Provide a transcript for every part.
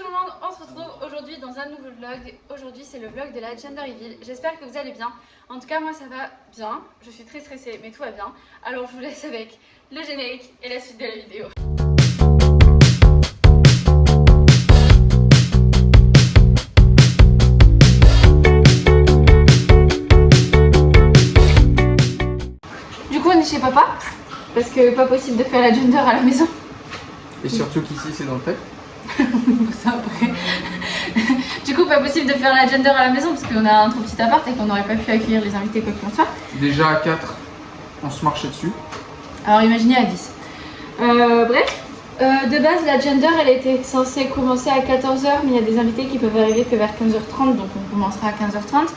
le monde, on se retrouve aujourd'hui dans un nouveau vlog. Aujourd'hui c'est le vlog de la Gender Reveal. J'espère que vous allez bien. En tout cas moi ça va bien. Je suis très stressée mais tout va bien. Alors je vous laisse avec le générique et la suite de la vidéo. Du coup on est chez papa. Parce que pas possible de faire la Gender à la maison. Et surtout qu'ici c'est dans le tête. Ça après. Du coup pas possible de faire la Gender à la maison parce qu'on a un trop petit appart et qu'on n'aurait pas pu accueillir les invités quoi qu'il en soit. Déjà à 4, on se marchait dessus. Alors imaginez à 10. De base la Gender elle était censée commencer à 14 h, mais il y a des invités qui peuvent arriver que vers 15 h 30, donc on commencera à 15 h 30.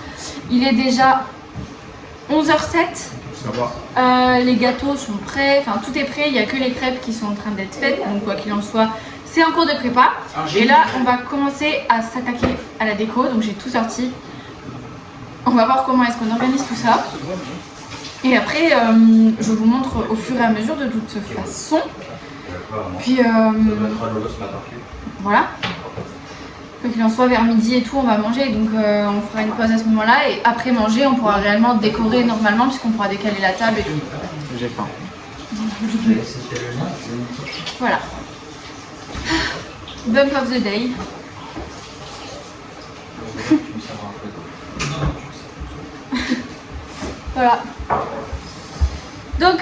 Il est déjà 11 h 07. Ça va. Les gâteaux sont prêts, enfin tout est prêt, il n'y a que les crêpes qui sont en train d'être faites, donc quoi qu'il en soit, c'est en cours de prépa. Et là, on va commencer à s'attaquer à la déco, donc j'ai tout sorti. On va voir comment est-ce qu'on organise tout ça. Et après, je vous montre au fur et à mesure de toute façon. Puis voilà. Quoi qu'il en soit, vers midi et tout, on va manger, donc on fera une pause à ce moment-là. Et après manger, on pourra réellement décorer normalement, puisqu'on pourra décaler la table et tout. J'ai faim. Voilà. Bump of the day. Voilà. Donc,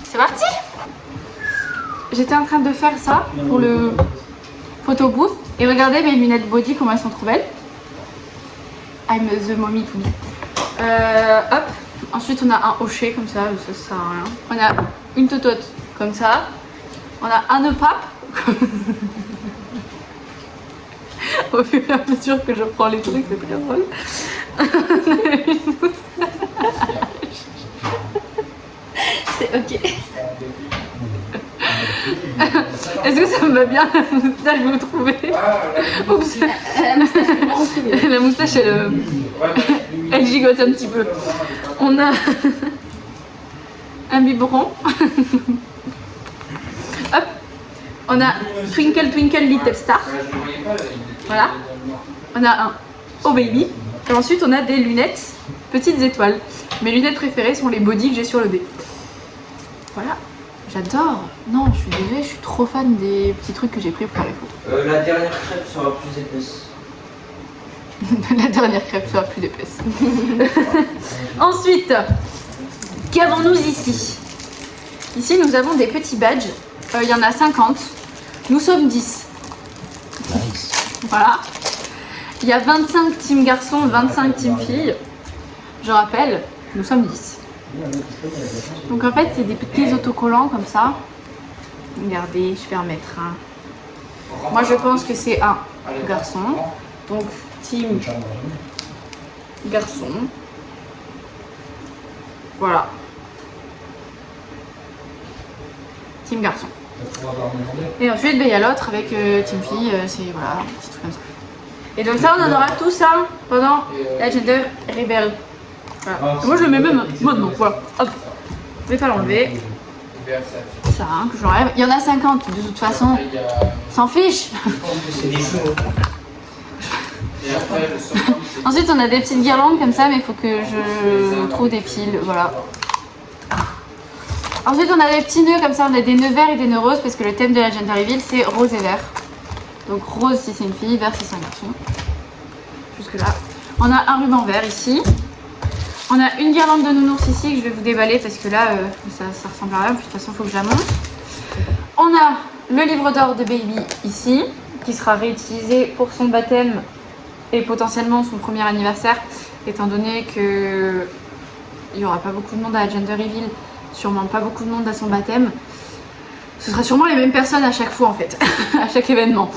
c'est parti. J'étais en train de faire ça pour le photo booth. Et regardez mes lunettes body, comment elles sont trop belles. I'm the mommy to me. Hop. Ensuite, on a un hochet comme ça sert à rien. On a une totote comme ça. On a un nœud pape. Au fur et à mesure que je prends les trucs, c'est très drôle. C'est ok. Est-ce que ça me va bien la moustache que vous trouvez? Oups. La moustache elle gigote un petit peu. On a un biberon. Hop. On a Twinkle Twinkle Little Star. Voilà. On a un Oh Baby. Et ensuite on a des lunettes petites étoiles. Mes lunettes préférées sont les body que j'ai sur le nez. Voilà. J'adore. Non, je suis désolée, je suis trop fan des petits trucs que j'ai pris pour les photos. La dernière crêpe sera plus épaisse. La dernière crêpe sera plus épaisse. Ensuite, qu'avons-nous ici? Ici, nous avons des petits badges. Il y en a 50. Nous sommes 10. Nice. Voilà. Il y a 25 team garçons, 25 team filles. Je rappelle, nous sommes 10. Donc en fait c'est des petits autocollants comme ça. Regardez, je vais en mettre un. Moi je pense que c'est un garçon. Donc team garçon. Voilà. Team garçon. Et ensuite il y a l'autre avec team fille. C'est voilà, un petit truc comme ça. Et donc ça on en aura tout ça pendant la Gender Reveal. Voilà. Moi je le mets même maintenant, voilà. Hop. Je vais pas l'enlever. Ça, hein, que je l'enlève. Il y en a 50 de toute façon. S'en fiche. Ensuite on a des petites guirlandes comme ça, mais il faut que je trouve des piles. Voilà. Ensuite on a des petits nœuds comme ça, on a des nœuds verts et des nœuds roses parce que le thème de la Gender Reveal c'est rose et vert. Donc rose si c'est une fille, vert si c'est un garçon. Jusque là. On a un ruban vert ici. On a une guirlande de nounours ici que je vais vous déballer parce que là ça ressemble à rien, puis de toute façon il faut que je la monte. On a le livre d'or de Baby ici qui sera réutilisé pour son baptême et potentiellement son premier anniversaire, étant donné que il n'y aura pas beaucoup de monde à la Gender Reveal, sûrement pas beaucoup de monde à son baptême. Ce sera sûrement les mêmes personnes à chaque fois en fait, à chaque événement.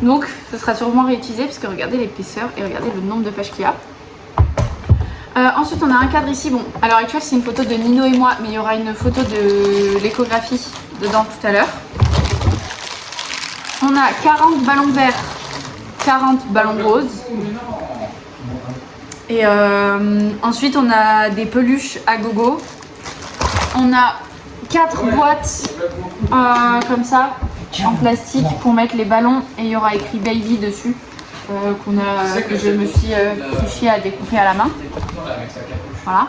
Donc ce sera sûrement réutilisé parce que regardez l'épaisseur et regardez le nombre de pages qu'il y a. Ensuite on a un cadre ici, bon à l'heure actuelle c'est une photo de Nino et moi, mais il y aura une photo de l'échographie dedans tout à l'heure. On a 40 ballons verts, 40 ballons roses. Et ensuite on a des peluches à gogo. On a 4 boîtes comme ça en plastique pour mettre les ballons et il y aura écrit baby dessus que je me suis fichée à découper à la main. Voilà.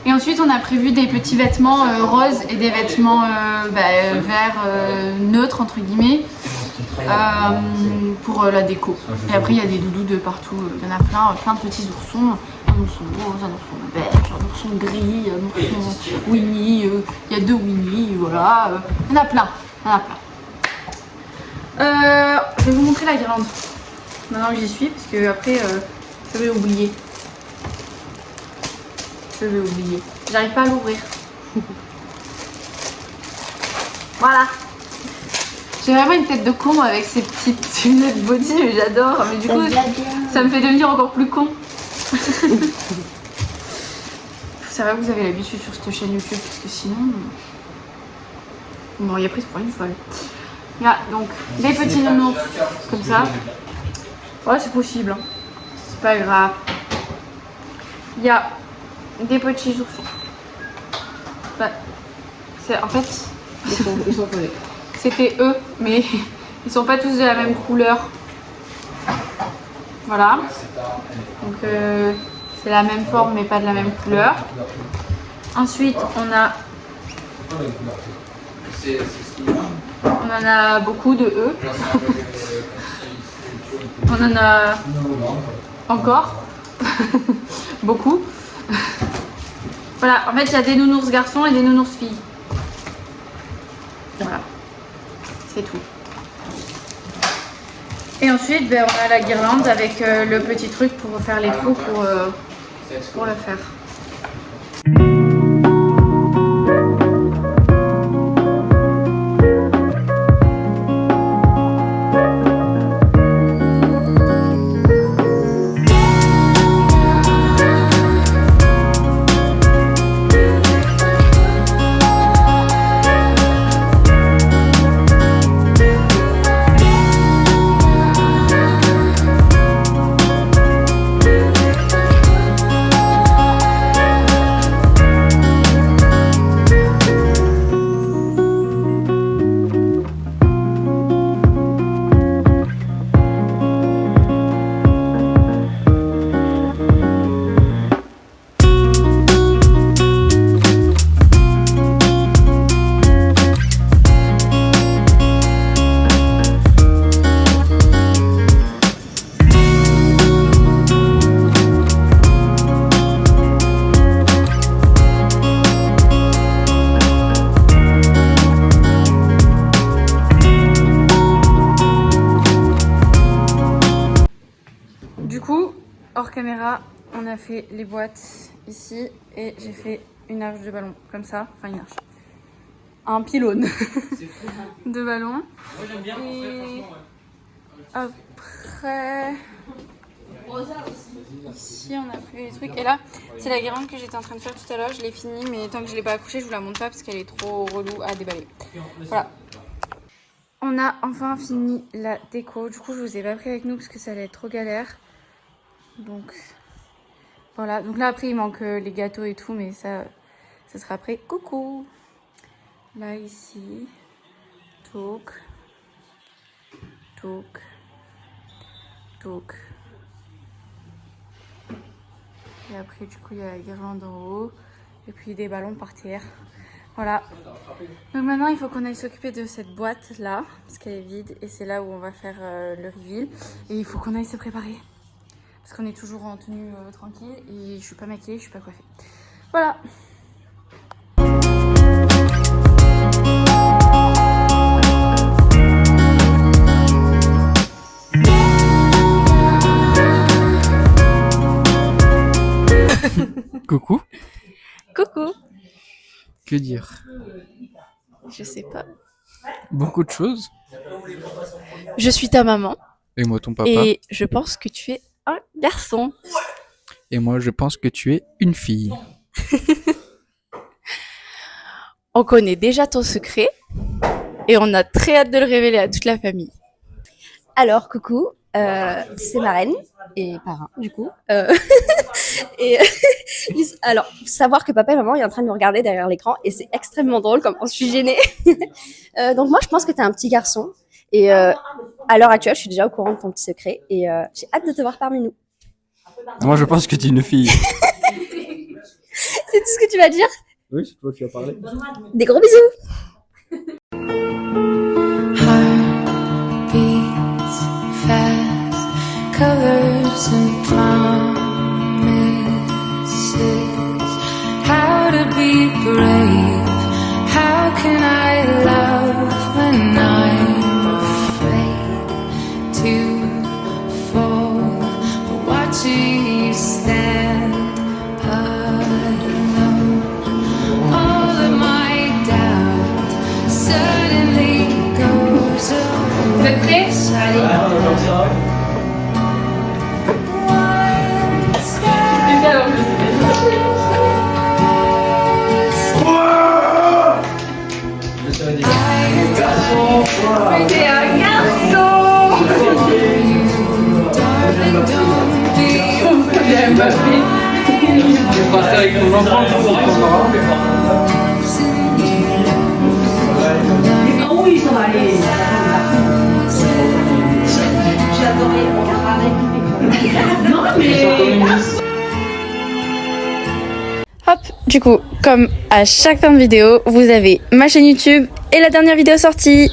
Et ensuite on a prévu des petits vêtements roses et des vêtements verts neutres entre guillemets pour la déco. Et après il y a des doudous de partout, il y en a plein de petits oursons. Un ourson rose, un ourson beige, un ourson gris, un ourson Winnie, il y a 2 Winnie, voilà. Il y en a plein, je vais vous montrer la guirlande. Maintenant que j'y suis, parce que après je vais oublier. J'arrive pas à l'ouvrir. Voilà. J'ai vraiment une tête de con avec ces petites lunettes body, mais j'adore. Mais du coup, ça me fait devenir encore plus con. Ça va, vous avez l'habitude sur cette chaîne YouTube, parce que sinon, vous m'auriez prise pour une folle. Il y a donc des petits nounours comme ça. Ouais, c'est possible, hein. C'est pas grave. Il y a des petits oursons. En fait, Ils sont collés. c'était eux, mais ils sont pas tous de la même couleur. Voilà. Donc c'est la même forme mais pas de la même couleur. Ensuite on en a beaucoup de eux. On en a encore beaucoup. Voilà, en fait il y a des nounours garçons et des nounours filles. Voilà, c'est tout. Et ensuite, on a la guirlande avec le petit truc pour faire les trous pour le faire. Hors caméra, on a fait les boîtes ici et j'ai fait une arche de ballon comme ça, enfin une arche, un pylône de ballon. Moi j'aime bien. Et après, ici on a pris les trucs et là c'est la guirlande que j'étais en train de faire tout à l'heure. Je l'ai finie mais tant que je l'ai pas accrochée je vous la montre pas parce qu'elle est trop relou à déballer. Voilà. On a enfin fini la déco. Du coup je vous ai pas pris avec nous parce que ça allait être trop galère. Donc voilà, donc là après il manque les gâteaux et tout, mais ça sera après. Coucou. Là ici, toc, toc, toc. Et après du coup il y a la guirlande en haut et puis des ballons par terre. Voilà. Donc maintenant il faut qu'on aille s'occuper de cette boîte là parce qu'elle est vide et c'est là où on va faire le reveal et il faut qu'on aille se préparer. Parce qu'on est toujours en tenue tranquille et je suis pas maquillée, je suis pas coiffée. Voilà. Coucou. Coucou. Que dire? Je sais pas. Beaucoup de choses. Je suis ta maman. Et moi ton papa. Et je pense que tu es un garçon. Et moi je pense que tu es une fille. On connaît déjà ton secret et on a très hâte de le révéler à toute la famille. Alors, coucou, c'est ma reine et parrain, du coup. Et alors, savoir que papa et maman est en train de nous regarder derrière l'écran et c'est extrêmement drôle comme je suis gênée. Donc moi, je pense que t'es un petit garçon. Et à l'heure actuelle, je suis déjà au courant de ton petit secret et j'ai hâte de te voir parmi nous. Moi, je pense que tu es une fille. C'est tout ce que tu vas dire? Oui, c'est toi qui as parlé. Des gros bisous. Heartbeats fast, colors and promises. How to be brave? How can I love when I'm afraid to fall? But watching you stand alone, all of my doubt suddenly goes away. One step Hop, du coup, comme à chaque fin de vidéo, vous avez ma chaîne YouTube et la dernière vidéo sortie.